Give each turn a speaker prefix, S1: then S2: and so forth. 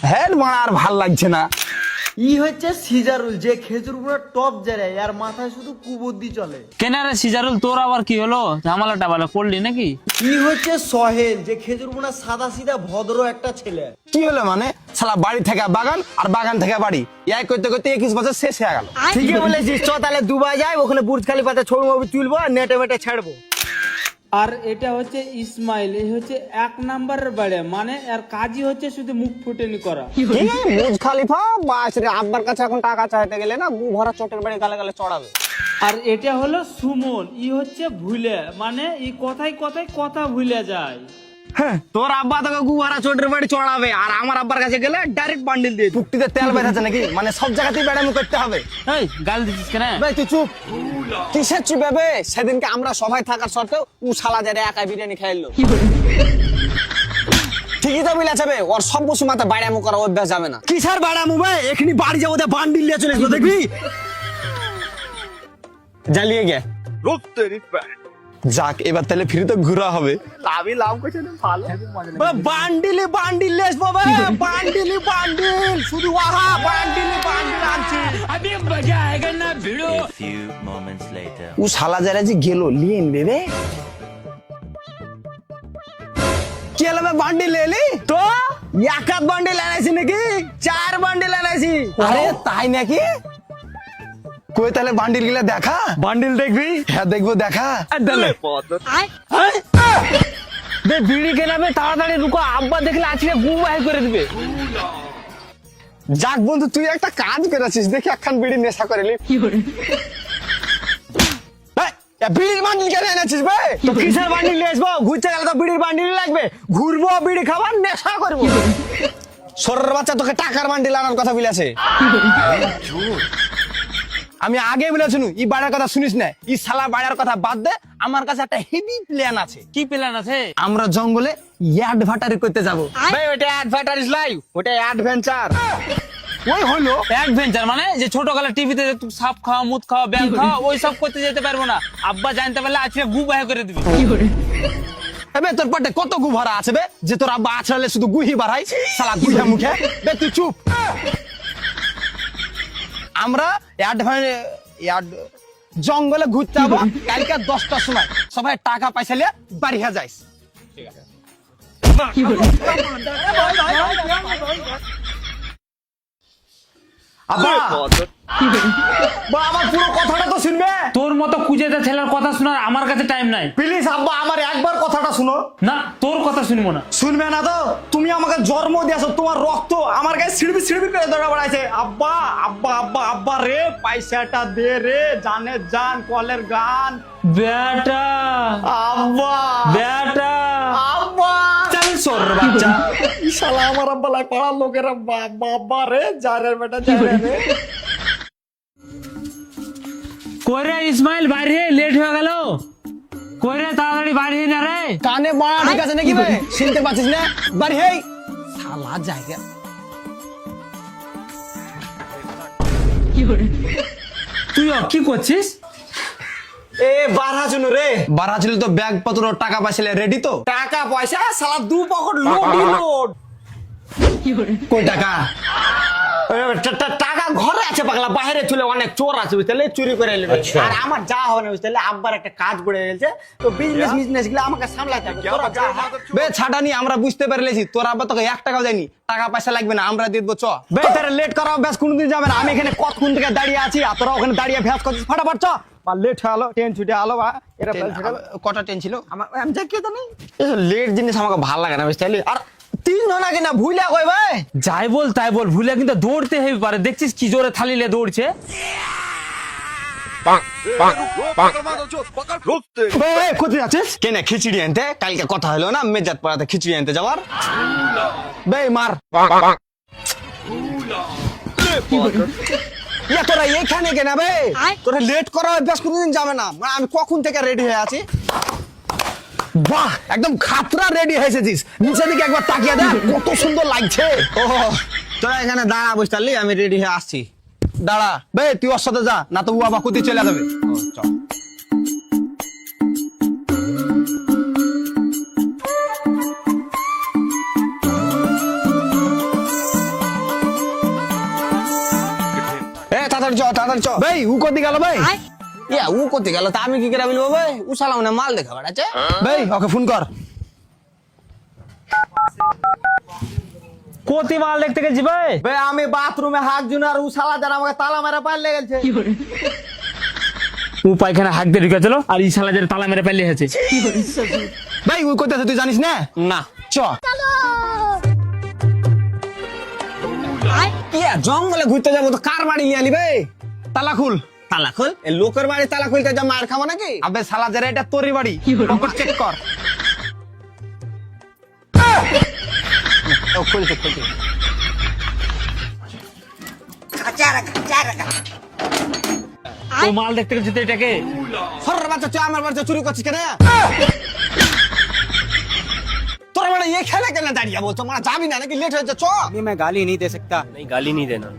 S1: হ্যাঁ মারা আর ভাল লাগছে না।
S2: ই হচ্ছে সিজারুল, যে খেজুর গুলো টপ জেরে, আর মাথায় শুধু কুবুদ্ধি চলে।
S3: কেন রে সিজারুল, তোর আবার কি হলো? ঝামেলা টাবালা করলি নাকি?
S2: ই হচ্ছে সহেল, যে খেজুর গুলো সাদা সিধা ভদ্র একটা ছেলে।
S1: কি হলো মানে? শালা বাড়ি থেকে বাগান আর বাগান থেকে বাড়ি, এই করতে করতে 21 বছর শেষ হয়ে গেল।
S2: ঠিকই বলেছিস, চ তাহলে দুবাই যাই, ওখানে বুর্জ খালিফাতে ছবি মবি তুলবো আর নেটে মেটে ছাড়বো।
S4: আর এটা হচ্ছে ইসমাইল, এই হচ্ছে 1 নাম্বারের বাড়ি, মানে এর কাজই হচ্ছে শুধু মুখ ফুটেনি করা।
S1: বুর্জ খালিফা বাস রে, আব্বার কাছে এখন টাকা চাইতে গেলে না গু ভরা চটের বাড়ি গালে গালে চড়াবে।
S4: আর এটা হলো সুমন, ই হচ্ছে ভুলে, মানে ই কথায় কথায় কথা ভুলে যায়।
S1: তোর আব্বা তোকে গু ভরা চটের বাড়ি চড়াবে, আর আমার আব্বার কাছে গেলে ডাইরেক্ট বান্ডিল দিয়ে টুকটিতে তেল বেরাচ্ছে নাকি? মানে সব জায়গাতেই বেড়ামি করতে হবে।
S3: এই গাল দিছিস কেন?
S1: ভাই তুই চুপ। কিসের চুপ হবে? সেদিনকে আমরা সবাই থাকার সত্ত্বেও ও শালা যারে একা বিরিয়ানি খাইলো। ঠিকই তো মিলা যাবে, ওর সব বসু মাথা বাড়ামো করা অভ্যাস যাবে না। কিসের বাড়ামো ভাই? এখনি বাড়ি যাবো, বান্ডিল নিয়ে চলে আসবো, দেখবি? জ্বালিয়ে গে যাক, এবার তাহলে ফিরে তো ঘুরা হবে। আমি লাভ করছি না, ভালো বান্ডিলে বান্ডিল আসবো ভাই, বান্ডিলি বান্ডিল, শুধু ওয়াহা বান্ডিলি বান্ডিল আনছি।
S5: A few moments later.
S1: ও শালা যারা যে গেল লিয়ে নেবে কি হলো? বান্ডিল এলি তো এক আধ বান্ডিল আনাইছি নাকি 4 বান্ডিল আনাইছি। আরে তাই নাকি? কই তাহলে বান্ডিল গুলা দেখা। বান্ডিল দেখবি? হ্যাঁ দেখবো, দেখা।
S3: বিড়ি কেনাবে, তাড়াতাড়ি রুকো, আব্বা দেখলে আজকে গু বাহির করে দিবে।
S1: যাক বন্ধু, তুই একটা কাজ করেছিস, দেখি একখান বিড়ি নেশা করে নি। বিড়ির বান্ডিল কেন এনেছিস ভাই? তো কিসের বান্ডিল নিয়ে আসবো? ঘুরতে গেলে তো বিড়ির বান্ডিল লাগবে, ঘুরবো বিড়ি খাবার নেশা করবো। সরের বাচ্চা, তোকে টাকার বান্ডিল আনার কথা বলেছে। আমি আগে বলেছিনু ই বাড়ার কথা শুনিস না, ই শালা বাড়ার কথা বাদ দে। আমার কাছে একটা হেভি প্ল্যান আছে।
S3: কি প্ল্যান আছে?
S1: আমরা জঙ্গলে অ্যাডভার্টারি করতে যাব ভাই। ওটা অ্যাডভার্টারিজ লাইভ, ওটা অ্যাডভেঞ্চার। ওই হলো
S3: অ্যাডভেঞ্চার, মানে যে ছোটবেলা টিভিতে তুই সাপ খাওয়া, মুত খাওয়া, ব্যাং খাওয়া, ওই সব করতে যেতে পারবো না। আব্বা জানতে পারলে আজকে গু বাহির করে দিবি।
S1: এবে তোর পেটে কত গু ভরা আছে বে, যে তোর আব্বা আছড়ালে শুধু গুহি বাড়াই, শালা গুহিয়া মুখে। বে তুই চুপ। আমরা জঙ্গলে ঘুরতে যাবো কালকে 10টার সময়। সবাই টাকা পয়সা নিয়ে বাড়ি হয়ে যাইস। আব্বা, আমার পুরো কথাটা তো শুনবে।
S3: তোর মতো কুজেতে ছেলের কথা শোনার আমার কাছে টাইম নাই।
S1: প্লিজ আব্বা, আমার একবার কথাটা শুনো।
S3: না, তোর কথা শুনবো না।
S1: শুনবে না তো? তুমি আমাকে জন্ম দিয়েছো, তোমার রক্ত আমার গায়ে সিড়বি সিড়বি করে দৌড়া বেড়াইছে। আব্বা আব্বা আব্বা আব্বা রে, পয়সাটা দে রে, জানে জান কলের গান।
S3: বেটা
S1: আব্বা
S3: বেটা
S1: আব্বা,
S3: চল সর বাচ্চা।
S1: শালা আমার আব্বা লাই পাড়ার লোকেরা বাবা আব্বা রে, জারের বেটা জারে রে।
S3: কইরে ইসমাইল, বাইরে লেট হয়ে গেল। কইরে তাড়াতাড়ি বাড়ি না রে।
S1: কানে বাড়া ঠিক আছে নাকি ভাই? শুনতে পাচ্ছিস না? বাড়ি হেই শালা জায়গা।
S3: তুই কি করছিস?
S1: এ বারহাজুন রে, বারহাজুন তো ব্যাগ পত্র টাকা পয়সা রেডি তো? টাকা পয়সা শালা 2 পকেট লোডই লোড। কই টাকা? টাকা ঘরে আছে পাগলা, বাইরে চলে অনেক চোর আছে বুঝতে, চুরি করে নেবে। আর আমার যা হবে না বুঝতে, আব্বার একটা কাজ পড়ে গেছে, তো বিজনেস গুলো আমাকে সামলাতে হবে। বে ছাটানি, আমরা বুঝতে পেরেছি তোর আব্বা তোকে 1 টাকাও দেয়নি, টাকা পয়সা লাগবে না, আমরা দিয়ে দেবো। চ বে, তারা লেট করা অভ্যাস কোনদিন যাবে না। আমি এখানে কতক্ষণ থেকে দাঁড়িয়ে আছি, আর তোরা ওখানে দাঁড়িয়ে ভ্যাস করছিস। ফাটাফাট চ, লেট হয়ে গেলো, ট্রেন ছুটে গেলো। কটা ট্রেন ছিল আমার? আমি যাই কেউ তো নেই, লেট জিনিস আমাকে ভালো লাগে না বুঝতে। আর 3 ঘন্টা কিনা ভুইলা কই ভাই?
S3: যাই বল তাই বল, ভুলে কিন্তু দৌড়তে হেবি পারে। দেখছিস কি জোরে থালিলে দৌড়ছে।
S1: কোথায় যাচ্ছিস? কেন খিচুড়ি আনতে? কালকে কথা হলো না মেজাত পাড়াতে খিচুড়ি আনতে যাওয়ার। বে মার। ইয়া তোরা এখানে কেনা বে? তোরা লেট করা অভ্যাস কোনদিন যাবে না। আমি কখন থেকে রেডি হয়ে আছি। বাহ, একদম খাতরা রেডি হয়েছিস। নিচে দিকে একবার তাকিয়ে দেখ, কত সুন্দর লাগছে। ও তোরা এখানে দাঁড়া বুঝতে পারলি, আমি রেডি হয়ে আসছি। দাঁড়া বে, তুই ওর সাথে যা, না তো ও আবার কোথায় চলে যাবে। চল। তাড়াতাড়ি চ ভাই উ কোথায় গেল ভাই ইয়া উ কোথায় গেল তা আমি কি করে বলবো ভাই উ শালা মানে মাল দেখা বেড়াচ্ছে ভাই ওকে ফোন কর
S3: কোতি মাল দেখতে গেছি ভাই
S2: ভাই আমি বাথরুমে হাত জুন আর উ শালা যারা আমাকে তালা মেরে পারলে গেছে
S3: ও পায়খানা হাঁক দিয়ে ঢুকেছিল আর এই শালা যে তালা মেরে পালিয়ে আছে
S1: ভাই উ কোথায় আছে তুই জানিস না না চ ইয়া জঙ্গলে ঘুরতে যাবো তো কার বাড়ি নিয়ে আলি ভাই তালা খুল এই লোকের বাড়ি তালা খুলতে যা মার খাবো নাকি আবে শালা যারা এটা তোরই বাড়ি পকেট চেক কর ও খুলতে
S3: ও মাল দেখতে গেছি তো এটাকে
S1: সর বাচ্চা চ আমার বাচ্চা চুরি করছিস কেন তোরা মানে এখানে কেন দাঁড়িয়ে বলছো মানে যাবি না নাকি লেট হয়েছে চ
S6: मैं गाली नहीं दे सकता नहीं गाली नहीं देना